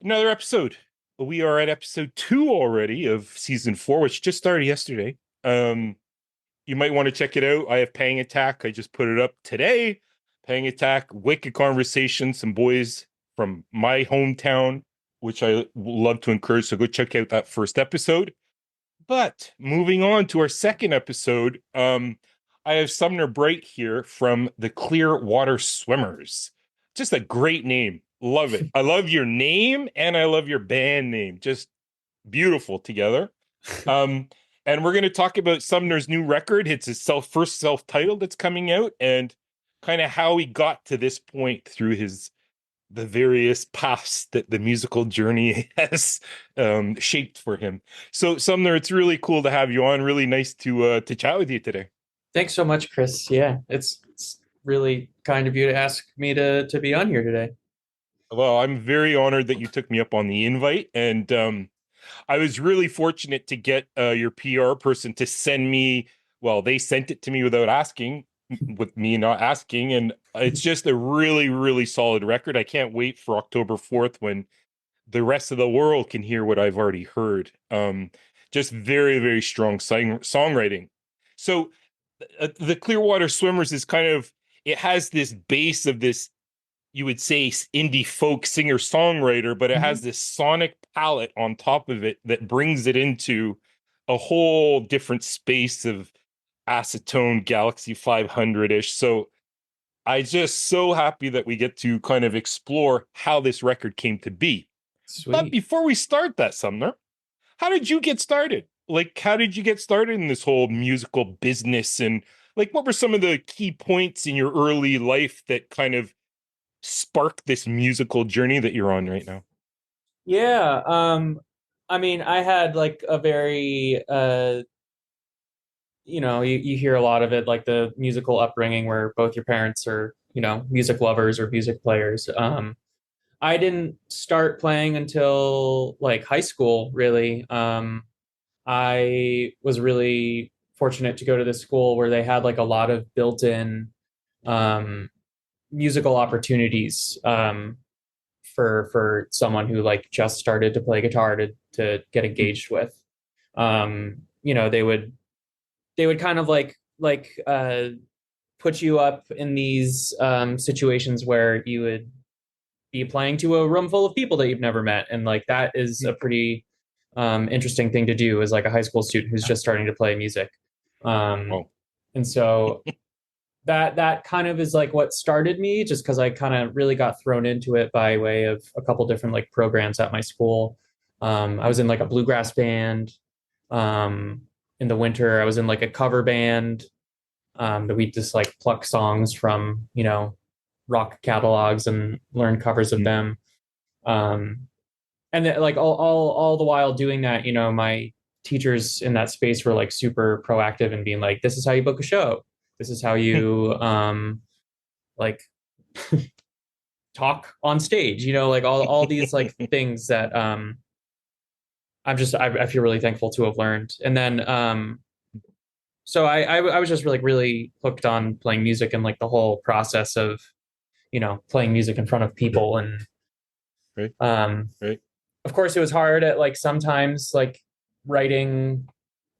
Another episode. We are at episode 2 already of season 4, which just started yesterday. You might want to check it out. I have Pang Attack. I just put it up today. Pang Attack, wicked conversation. Some boys from my hometown, which I love to encourage. So go check out that first episode. But moving on to our second episode, I have Sumner Bright here from the Clearwater Swimmers. Just a great name. Love it. I love your name and I love your band name. Just beautiful together. Um, and we're going to talk about Sumner's new record. It's his first self-titled that's coming out, and kind of how he got to this point through the various paths that the musical journey has shaped for him. So, Sumner, it's really cool to have you on. Really nice to chat with you today. Thanks so much, Chris. Yeah, it's really kind of you to ask me to be on here today. Well, I'm very honored that you took me up on the invite, and I was really fortunate to get your PR person to send me. Well, they sent it to me without asking, with me not asking, and it's just a really, really solid record. I can't wait for October 4th when the rest of the world can hear what I've already heard. Just very, very strong songwriting. So, the Clearwater Swimmers is kind of, it has this base of this, you would say, indie folk singer songwriter, but it Mhm. has this sonic palette on top of it that brings it into a whole different space of acetone Galaxy 500-ish. So I just so happy that we get to kind of explore how this record came to be. But Sweet. before we start that, Sumner, how did you get started? Like, how did you get started in this whole musical business? And like, what were some of the key points in your early life that kind of spark this musical journey that you're on right now? Yeah, I mean, I had like a very you hear a lot of it, like the musical upbringing where both your parents are, music lovers or music players. I didn't start playing until like high school, really. I was really fortunate to go to this school where they had like a lot of built-in um, musical opportunities for someone who like just started to play guitar to get engaged with. They would kind of like put you up in these situations where you would be playing to a room full of people that you've never met, and like that is a pretty interesting thing to do as like a high school student who's just starting to play music. Um, Oh, and so that kind of is like what started me, just because I kind of really got thrown into it by way of a couple different like programs at my school. I was in like a bluegrass band. Um, in the winter, I was in like a cover band that we just like pluck songs from rock catalogs and learn covers of them. Um, and then, like all the while doing that, my teachers in that space were like super proactive and being like, "This is how you book a show. This is how you like talk on stage." Like all these like things that I feel really thankful to have learned. And then so I was just really hooked on playing music and like the whole process of playing music in front of people. And right, um right. of course it was hard at like sometimes like writing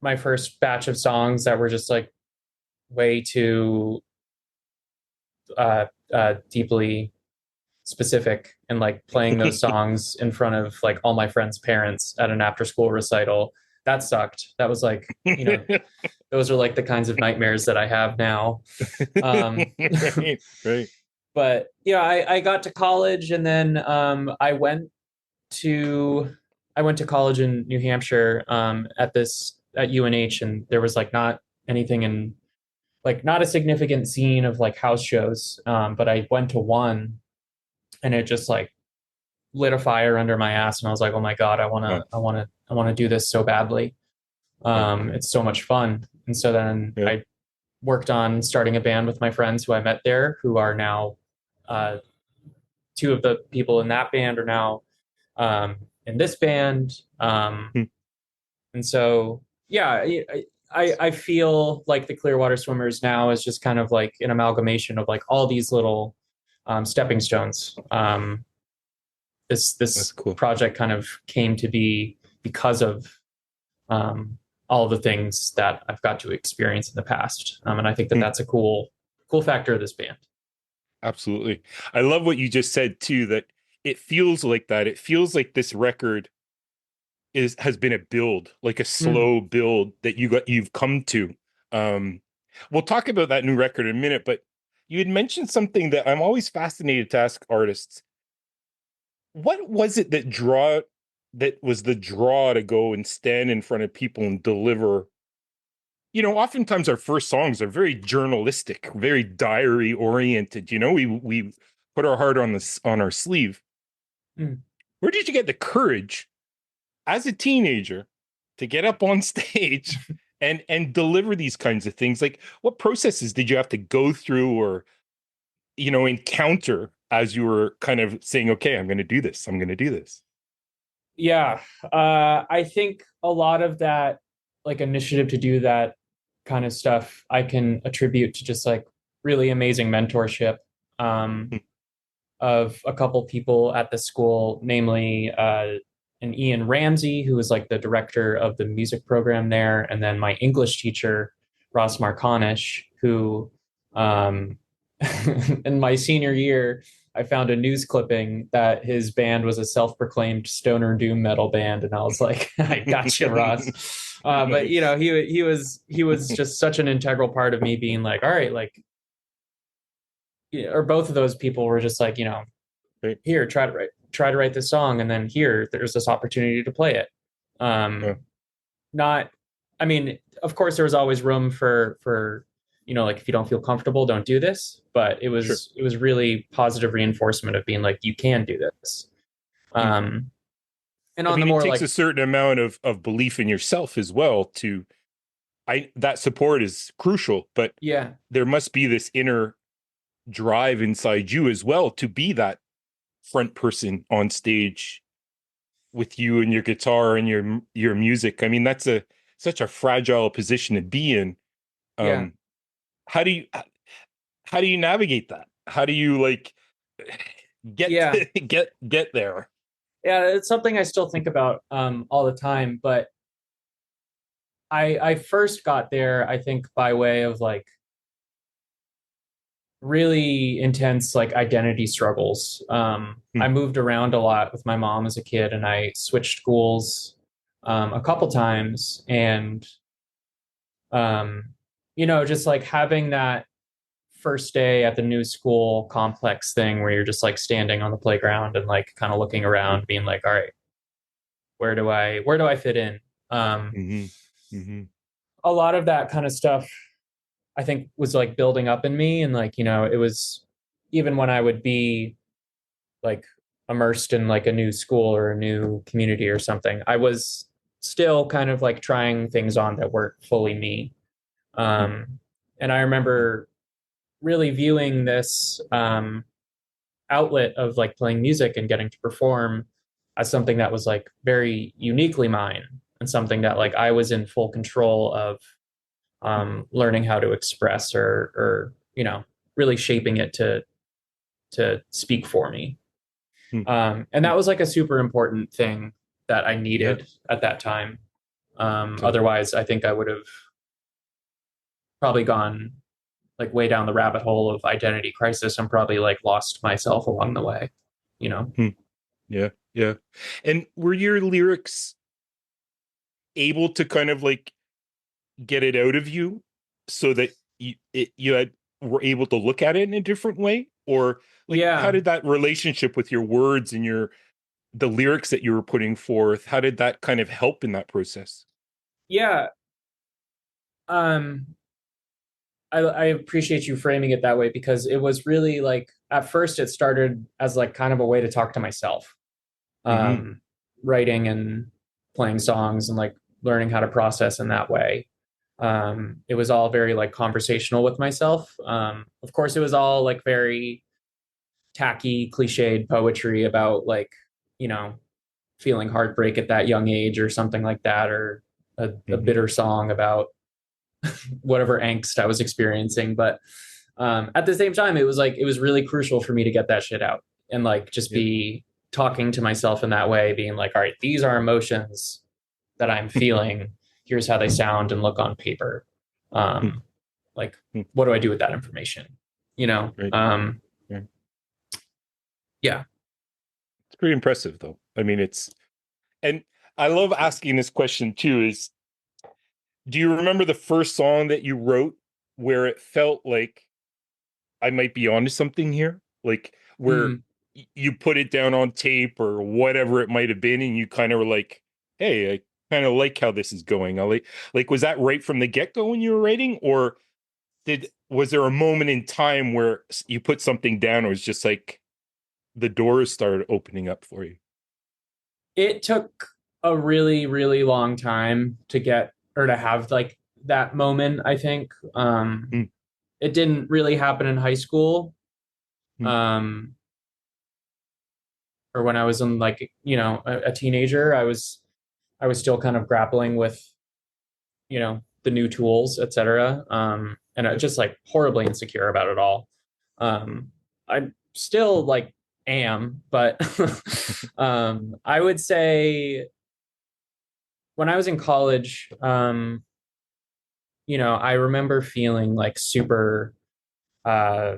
my first batch of songs that were just like way too uh, deeply specific, and like playing those songs in front of like all my friends' parents at an after school recital. That sucked. That was like, those are like the kinds of nightmares that I have now. Um, Right, right. but yeah, I got to college, and then to I went to college in New Hampshire at UNH, and there was like not anything in like not a significant scene of like house shows. But I went to one, and it just like lit a fire under my ass, and I was like, oh my god, Oh, I want to do this so badly. oh, It's so much fun. And so then yeah. I worked on starting a band with my friends who I met there, who are now uh, two of the people in that band are now in this band. And so, yeah, I feel like the Clearwater Swimmers now is just kind of like an amalgamation of like all these little stepping stones this That's cool. project kind of came to be because of all the things that I've got to experience in the past. And I think that Hmm. that's a cool factor of this band. Absolutely. I love what you just said too, that it feels like that. It feels like this record has been a build, like a Mm, slow build that you've come to. Um, we'll talk about that new record in a minute, but you had mentioned something that I'm always fascinated to ask artists. What was it that was the draw to go and stand in front of people and deliver? Oftentimes our first songs are very journalistic, very diary oriented. We put our heart on our sleeve. mm. Where did you get the courage as a teenager to get up on stage and deliver these kinds of things? Like, what processes did you have to go through or encounter as you were kind of saying, okay, I'm going to do this, I'm going to do this? Yeah, I think a lot of that like initiative to do that kind of stuff I can attribute to just like really amazing mentorship um, of a couple people at the school, namely an Ian Ramsey, who was like the director of the music program there, and then my English teacher, Ross Marconish, who um, in my senior year, I found a news clipping that his band was a self-proclaimed stoner doom metal band, and I was like, "I got you, Ross." But Nice. he was just such an integral part of me being like, "All right, like," or both of those people were just like, Right. here, try to write this song, and then here, there's this opportunity to play it. Yeah, Um, not, I mean, of course, there was always room for like if you don't feel comfortable, don't do this. But it sure. was it was really positive reinforcement of being like you can do this. Hmm. Um, and I on the mean, it more takes a like certain amount of belief in yourself as well to I that support is crucial, but yeah there must be this inner drive inside you as well to be that front person on stage with you and your guitar and your music. I mean, that's a such a fragile position to be in. yeah Um, how do you navigate that? How do you like get yeah get there? yeah, it's something I still think about all the time. But I first got there, I think, by way of like really intense like identity struggles. I Hmm. moved around a lot with my mom as a kid, and I switched schools a couple times, and um, just like having that first day at the new school complex thing where you're just like standing on the playground and like kind of looking around, being like, all right, where do I fit in? Um, Hmm. Hmm. a lot of that kind of stuff I think was like building up in me, and like it was even when I would be like immersed in like a new school or a new community or something, I was still kind of like trying things on that weren't fully me. Hmm. Um, and I remember really viewing this outlet of like playing music and getting to perform as something that was like very uniquely mine, and something that like I was in full control of learning how to express, or really shaping it to speak for me. Hmm. And Hmm. that was like a super important thing that I Yeah, needed at that time. totally. Otherwise, I think I would have probably gone like way down the rabbit hole of identity crisis and probably like lost myself along the way, you know? Hmm. Yeah, yeah. And were your lyrics able to kind of like get it out of you so that were able to look at it in a different way? Or like, how Yeah. did that relationship with your words and the lyrics that you were putting forth, how did that kind of help in that process? Yeah. Um, I appreciate you framing it that way, because it was really like at first it started as like kind of a way to talk to myself, Hmm. um, writing and playing songs and like learning how to process in that way. It was all very like conversational with myself. Of course, it was all like very tacky, cliched poetry about like, you know, feeling heartbreak at that young age or something like that, or a Hmm. bitter song about whatever angst I was experiencing. But at the same time, it was like it was really crucial for me to get that shit out and like just Yeah. be talking to myself in that way, being like, all right, these are emotions that I'm feeling. Here's how they sound and look on paper. Like, what do I do with that information? You know? Right. Yeah. Yeah. It's pretty impressive though. I mean, and I love asking this question too, is do you remember the first song that you wrote where it felt like I might be onto something here? Like where Mm. you put it down on tape or whatever it might have been, and you kind of were like, "Hey, I kind of like how this is going." Like, was that right from the get go when you were writing, or was there a moment in time where you put something down, or it was just like the doors started opening up for you? It took a really, really long time to get or to have like that moment, I think. Mm, It didn't really happen in high school. mm, Um, or when I was in like, a teenager, I was still kind of grappling with, the new tools, etc. And I was just like horribly insecure about it all. I still like am, but I would say when I was in college, I remember feeling like super, uh,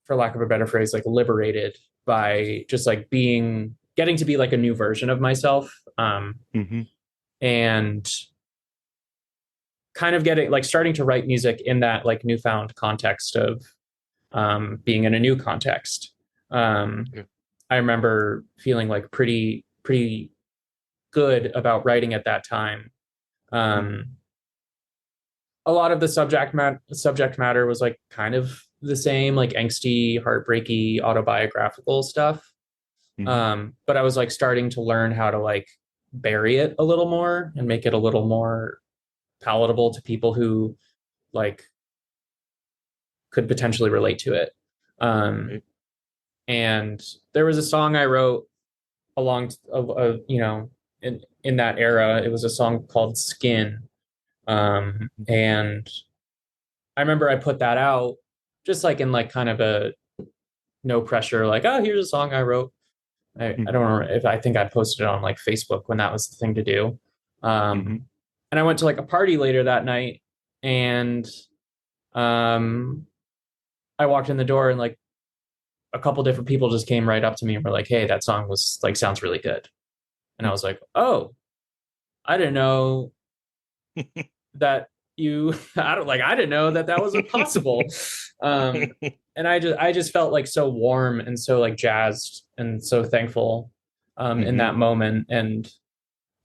for lack of a better phrase, like liberated by just like getting to be like a new version of myself. mm-hmm, And kind of getting like starting to write music in that like newfound context of being in a new context. Um, yeah, I remember feeling like pretty good about writing at that time. mm, Um, a lot of the subject matter was like kind of the same, like angsty, heartbreaky, autobiographical stuff. mm-hmm, But I was like starting to learn how to like bury it a little more and make it a little more palatable to people who like could potentially relate to it. Um, right, and there was a song I wrote along, in that era. It was a song called "Skin," and I remember I put that out just like in like kind of a no pressure, like, oh, here's a song I wrote. I mm-hmm, don't remember if I think I posted it on like Facebook when that was the thing to do. mm-hmm, And I went to like a party later that night, and um, I walked in the door, and like a couple different people just came right up to me and were like, "Hey, that song was like sounds really good." And I was like, "Oh, I didn't know that you I didn't know that that was possible." Um, and I just felt like so warm and so like jazzed and so thankful in mm-hmm, that moment. And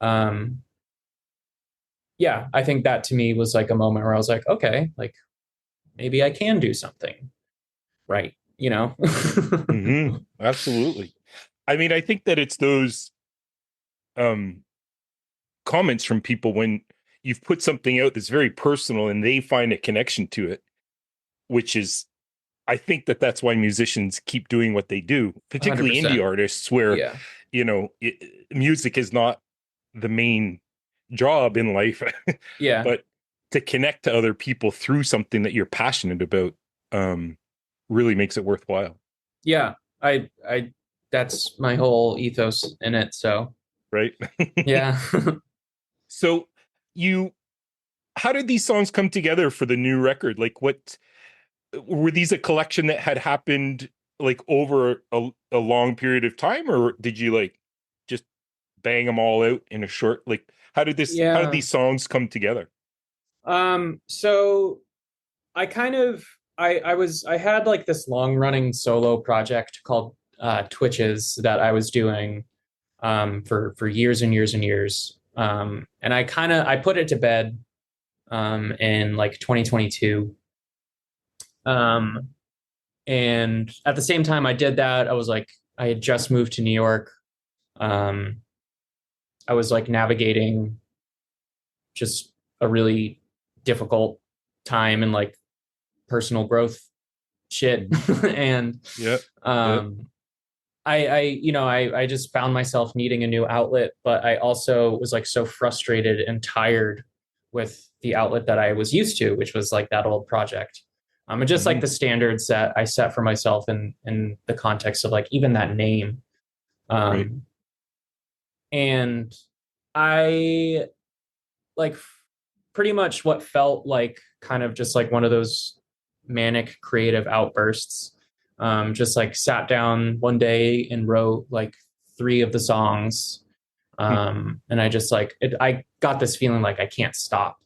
um, yeah, I think that to me was like a moment where I was like, okay, like maybe I can do something right, you know? mm-hmm. Absolutely. I mean, I think that it's those um comments from people when you've put something out that's very personal and they find a connection to it, which is, I think that that's why musicians keep doing what they do, particularly indie 100%. artists, where, Yeah. music is not the main job in life, Yeah. but to connect to other people through something that you're passionate about, really makes it worthwhile. Yeah. I, that's my whole ethos in it. So Right. yeah. So you, how did these songs come together for the new record? Like what, were these a collection that had happened like over a long period of time, or did you like just bang them all out in a short, like how did Yeah. these songs come together? So I kind of I had like this long running solo project called Twitches that I was doing for years and years and years. And I put it to bed in like 2022. Um, and at the same time I did that, I was like I had just moved to New York. Um, I was like navigating just a really difficult time and like personal growth shit. Mhm. And Yeah. Yeah. um I just found myself needing a new outlet, but I also was like so frustrated and tired with the outlet that I was used to, which was like that old project. And just like Hmm. the standards that I set for myself in the context of like even that name. Right. Um, and I like pretty much what felt like kind of just like one of those manic creative outbursts. Just like sat down one day and wrote like three of the songs. And I just like I got this feeling like I can't stop.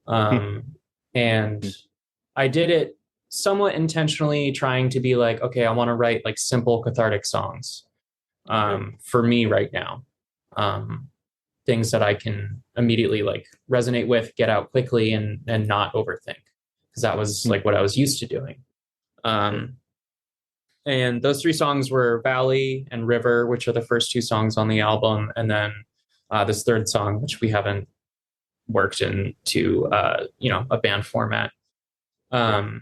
And I did it somewhat intentionally, trying to be like, okay, I want to write like simple cathartic songs Right. for me right now. Um, Things that I can immediately like resonate with, get out quickly, and not overthink, because that was like what I was used to doing. Right. Um, and those three songs were Valley and River, which are the first two songs on the album, and then this third song, which we haven't worked into a band format. Right. Um,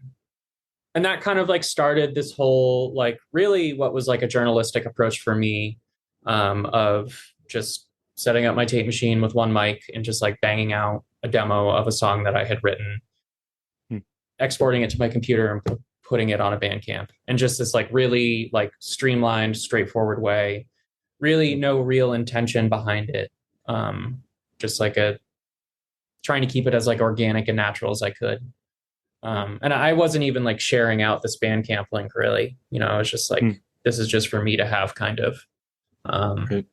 and that kind of like started this whole like really what was like a journalistic approach for me, of just setting up my tape machine with one mic and just like banging out a demo of a song that I had written, exporting it to my computer and putting it on a Bandcamp, and just this like really like streamlined, straightforward way, really no real intention behind it. Just like a trying to keep it as like organic and natural as I could. And I wasn't even like sharing out this Bandcamp link really. I was just like, this is just for me to have kind of. Right.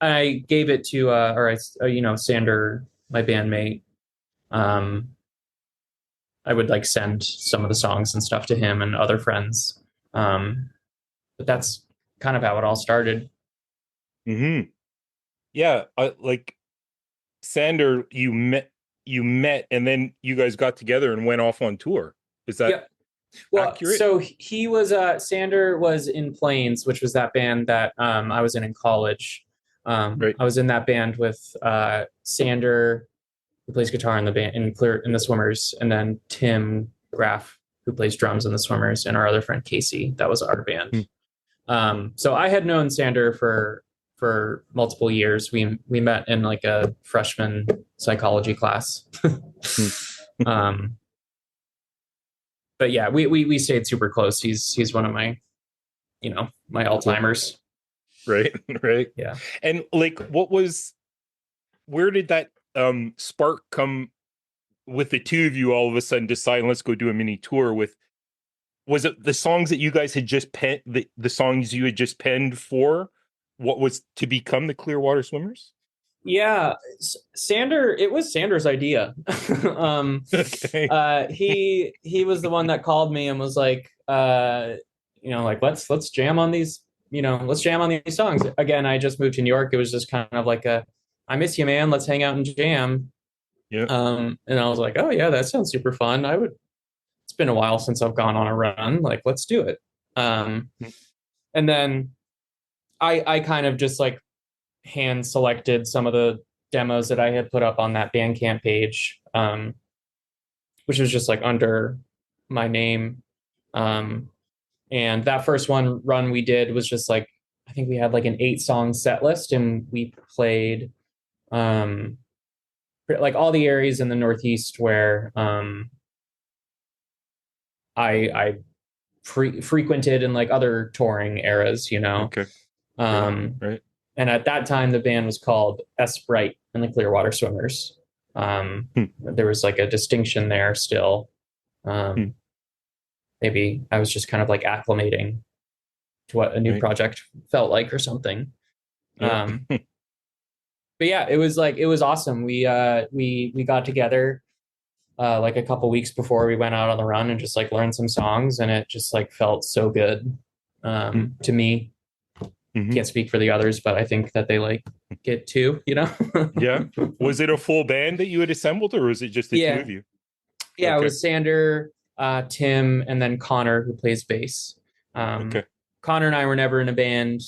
I gave it to, Sander, my bandmate. Um, I would like send some of the songs and stuff to him and other friends. But that's kind of how it all started. Yeah. Like Sander, you met, and then you guys got together and went off on tour. Is that Yeah. Well, accurate? so he was Sander was in Plains, which was that band that I was in college. Right. I was in that band with Sander, who plays guitar in the band in the Swimmers, and then Tim Graff, who plays drums in the Swimmers, and our other friend Casey. That was our band. So I had known Sander for multiple years. We met in like a freshman psychology class. um, but yeah, we stayed super close. He's one of my my all timers. Right. Right. Yeah. And like, where did that spark come with the two of you all of a sudden decide, let's go do a mini tour with? Was it the songs that you guys had just penned, the songs you had just penned for what was to become the Clearwater Swimmers? Yeah, it was Sander's idea. Okay. He was the one that called me and was like, like let's jam on these, let's jam on these songs. Again, I just moved to New York. It was just kind of like I miss you, man. Let's hang out and jam. Yeah. And I was like, oh yeah, that sounds super fun. It's been a while since I've gone on a run. Like, let's do it. And then I kind of just like hand selected some of the demos that I had put up on that Bandcamp page, which was just like under my name. And that first run we did was just like, I think we had like an 8-song set list, and we played like all the areas in the Northeast where I frequented in like other touring eras, Okay. Right. And at that time, the band was called S Bright and the Clearwater Swimmers. There was like a distinction there still. Maybe I was just kind of like acclimating to what a new project felt like or something. Yeah. But yeah, it was awesome. We got together like a couple weeks before we went out on the run and just like learned some songs, and it just like felt so good to me. Can't speak for the others, but I think that they like it too, Yeah. Was it a full band that you had assembled, or was it just the two of you? Yeah, it was Sander, Tim, and then Connor, who plays bass. Connor and I were never in a band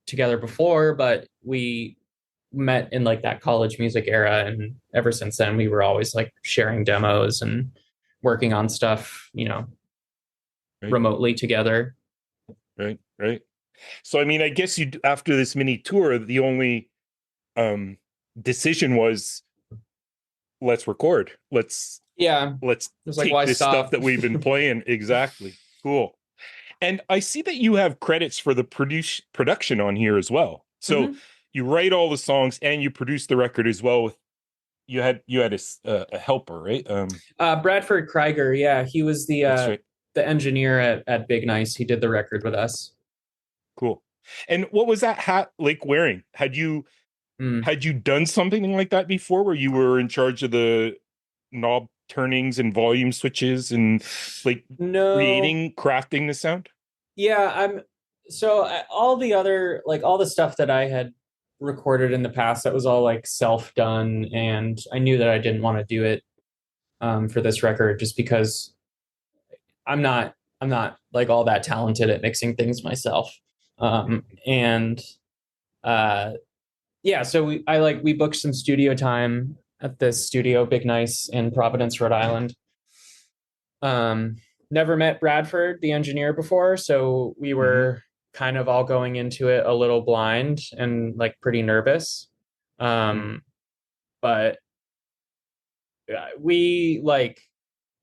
together before, but we met in like that college music era, and ever since then we were always like sharing demos and working on stuff, remotely together. Right. So I mean, I guess you, after this mini tour, the only decision was, let's record. Let's take like, why this stop? Stuff that we've been playing. Exactly. Cool. And I see that you have credits for the production on here as well. So Hmm. you write all the songs and you produce the record as well. With you had a helper, right? Bradford Krieger, yeah, he was That's right. the engineer at Big Nice. He did the record with us. Cool. And what was that hat like wearing? Mm. Had you done something like that before, where you were in charge of the knob turnings and volume switches and like No, crafting the sound? yeah, all the other like all the stuff that I had recorded in the past that was all like self done, and I knew that I didn't want to do it for this record just because I'm not like all that talented at mixing things myself. And uh, yeah, so we booked some studio time at this studio, Big Nice in Providence, Rhode Island. Um, Never met Bradford, the engineer, before, so we Hmm. were kind of all going into it a little blind and like pretty nervous. Um, but we like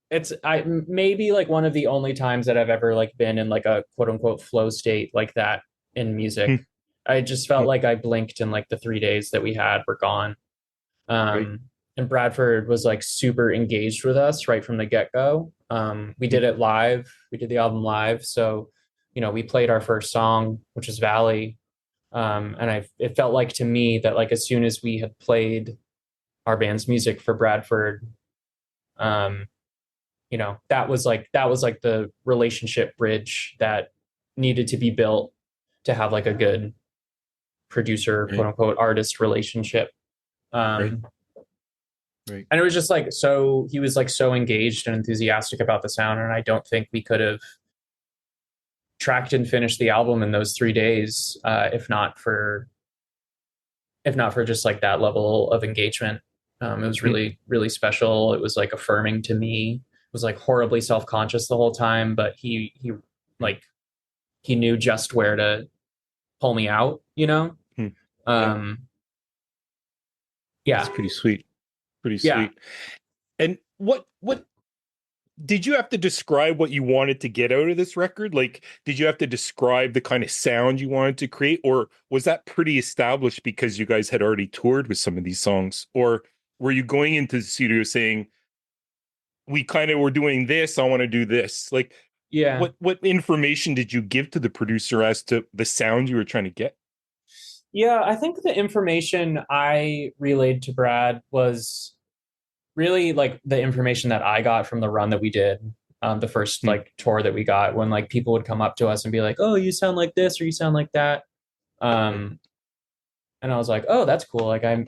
it's I maybe like one of the only times that I've ever like been in like a quote unquote flow state like that in music. I just felt like I blinked and like the 3 days that we had were gone. Right. Um, and Bradford was like super engaged with us right from the get go. We did it live. We did the album live. So, we played our first song, which is Valley. And it felt like to me that like as soon as we had played our band's music for Bradford, um, that was like the relationship bridge that needed to be built to have like a good producer, quote Right. unquote, artist relationship. Right. Um, Right. and it was just like so he was like so engaged and enthusiastic about the sound, and I don't think we could have tracked and finished the album in those 3 days if not for just like that level of engagement. It was really really special. It was like affirming to me. It was like horribly self-conscious the whole time, but he like he knew just where to pull me out, Yeah. um yeah. That's pretty sweet. Pretty Yeah. sweet. And what did you have to describe what you wanted to get out of this record? Like, did you have to describe the kind of sound you wanted to create, or was that pretty established because you guys had already toured with some of these songs? Or were you going into the studio saying, we kind of were doing this, I want to do this? Like, Yeah. what information did you give to the producer as to the sound you were trying to get? Yeah, I think the information I relayed to Brad was really like the information that I got from the run that we did, the first Hmm. like tour that we got, when like people would come up to us and be like, "Oh, you sound like this or you sound like that," Right. um, and I was like, "Oh, that's cool." Like I've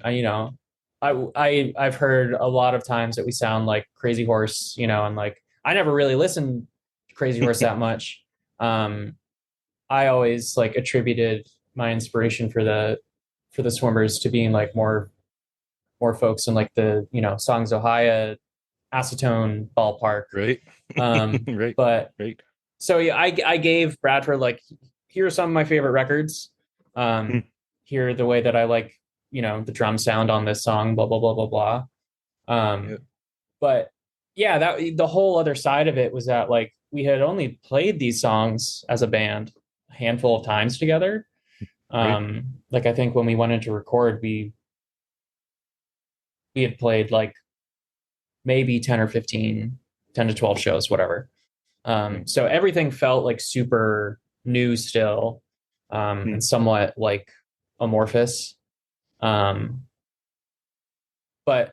heard a lot of times that we sound like Crazy Horse, and like I never really listened to Crazy Horse that much. Um, I always like attributed my inspiration for the Swimmers to being like more folks in like the Songs Ohio acetone ballpark. Right. Um, Right. but Right. so yeah, I gave Bradford like, here are some of my favorite records. Hmm. Here the way that I like the drum sound on this song. Blah blah blah blah blah. Yeah. But yeah, that the whole other side of it was that like we had only played these songs as a band a handful of times together. Right. Like I think when we went into record, we had played like maybe 10 or 15, 10 to 12 shows, whatever. Right. So everything felt like super new still, Hmm. and somewhat like amorphous. Um, but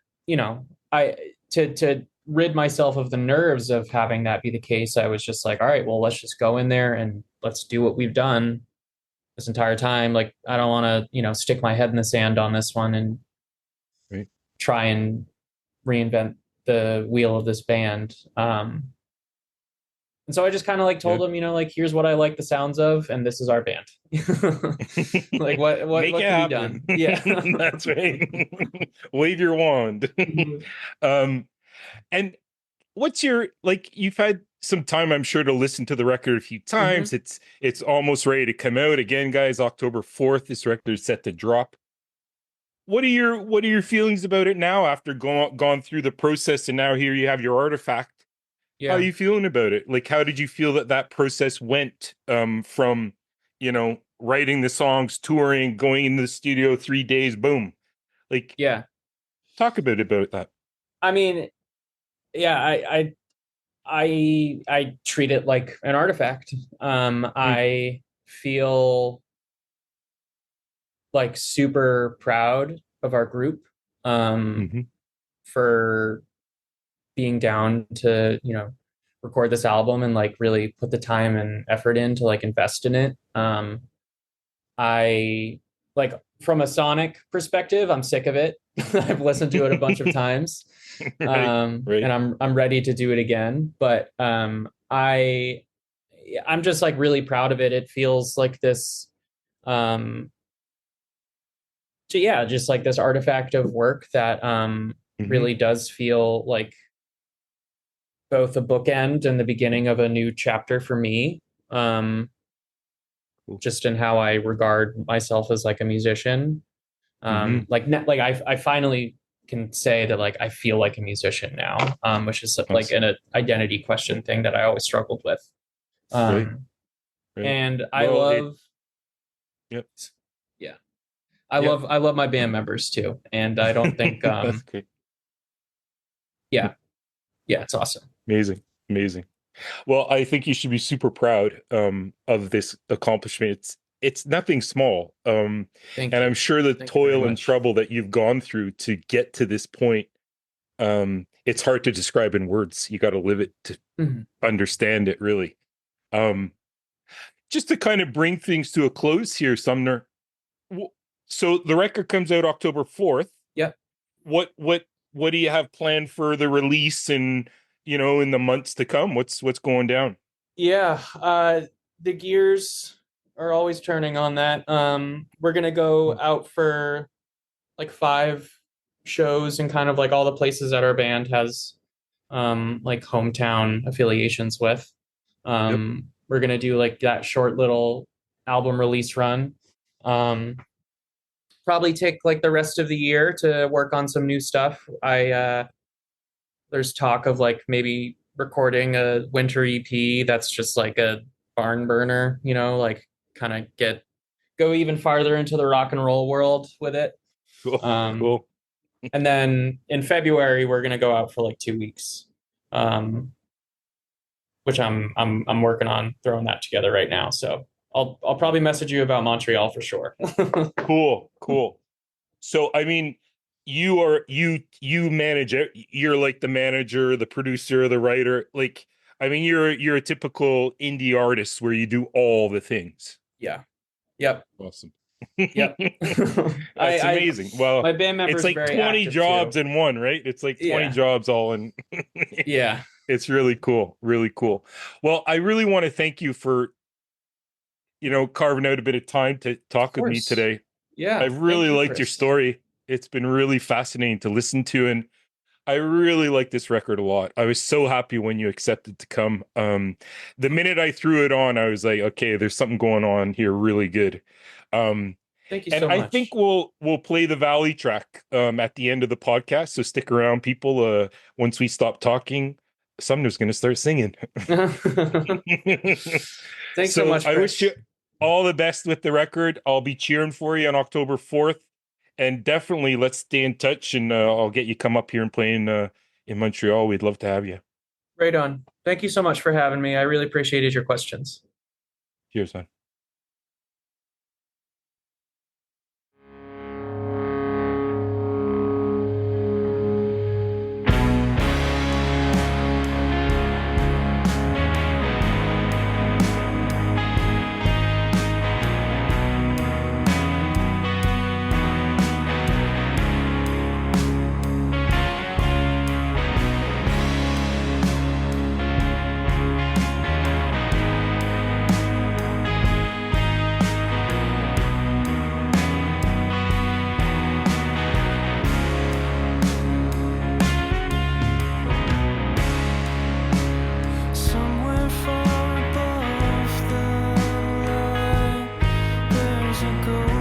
I to rid myself of the nerves of having that be the case, I was just like, all right, well, let's just go in there and let's do what we've done this entire time. Like, I don't want to, stick my head in the sand on this one and Right. try and reinvent the wheel of this band. And so I just kind of like Yeah. told him, like, here's what I like the sounds of, and this is our band. Like, Make what it can be happen. done? Yeah. That's right. Wave your wand. um, and what's your like? You've had some time, I'm sure, to listen to the record a few Hmm. times. It's almost ready to come out again, guys. October 4th, this record is set to drop. What are your feelings about it now after gone through the process, and now here you have your artifact? How are Yeah. you feeling about it? Like, how did you feel that process went from, writing the songs, touring, going into the studio 3 days, boom. Like, Yeah. talk a bit about that. I mean, yeah, I treat it like an artifact. Mm, I feel like super proud of our group hmm for being down to, record this album and like really put the time and effort in to like invest in it. I like from a sonic perspective, I'm sick of it. I've listened to it a bunch of times. Right, And right. I'm ready to do it again. But I'm just like really proud of it. It feels like this um yeah, just like this artifact of work that hmm really does feel like both a bookend and the beginning of a new chapter for me. Um Cool. just in how I regard myself as like a musician. hmm Like I finally can say that like I feel like a musician now, which is like Awesome. an identity question thing that I always struggled with. Right, Um, right. and I Well, love, yep, yeah, yep. I love my band members too, and I don't think, That's great. yeah, yeah, it's awesome. Amazing, amazing. Well, I think you should be super proud of this accomplishment. It's nothing small. Thank And I'm you, sure the thank you very toil and much. trouble that you've gone through to get to this point, it's hard to describe in words. You got to live it to Mhm. understand it, really. Um, just to kind of bring things to a close here, Sumner. So the record comes out October 4th. Yep. What what what do you have planned for the release and in the months to come? What's going down? Yeah, the gears are always turning on that. We're gonna go out for like 5 shows and kind of like all the places that our band has like hometown affiliations with. Yep. We're gonna do like that short little album release run. Um, Probably take like the rest of the year to work on some new stuff. I There's talk of like maybe recording a winter EP that's just like a barn burner, like kind of go even farther into the rock and roll world with it. Cool. Um, Cool. and then in February we're gonna go out for like 2 weeks, which I'm working on throwing that together right now. So I'll probably message you about Montreal for sure. Cool. Cool. So I mean, you manage it. You're like the manager, the producer, the writer. Like, I mean, you're a typical indie artist where you do all the things. Yeah. Yep. Awesome. Yep. That's amazing. Well, My band it's members are like very 20 active too. jobs in one, right? It's like 20 Yeah. jobs all in. Yeah. It's really cool. Really cool. Well, I really want to thank you for, carving out a bit of time to Of talk with me course. today. Yeah. I've really Thank you, liked your Chris. story. It's been really fascinating to listen to, and I really like this record a lot. I was so happy when you accepted to come. The minute I threw it on, I was like, okay, there's something going on here really good. Um, Thank you and so I think much. we'll play the Valley track at the end of the podcast. So stick around, people. Once we stop talking, Sumner's going to start singing. Thanks so So much, I wish you Chris. all the best with the record. I'll be cheering for you on October 4th. And definitely let's stay in touch, and I'll get you come up here and play in Montreal. We'd love to have you. Right on. Thank you so much for having me. I really appreciated your questions. Cheers, man. Somewhere far above the light, there's a ghost.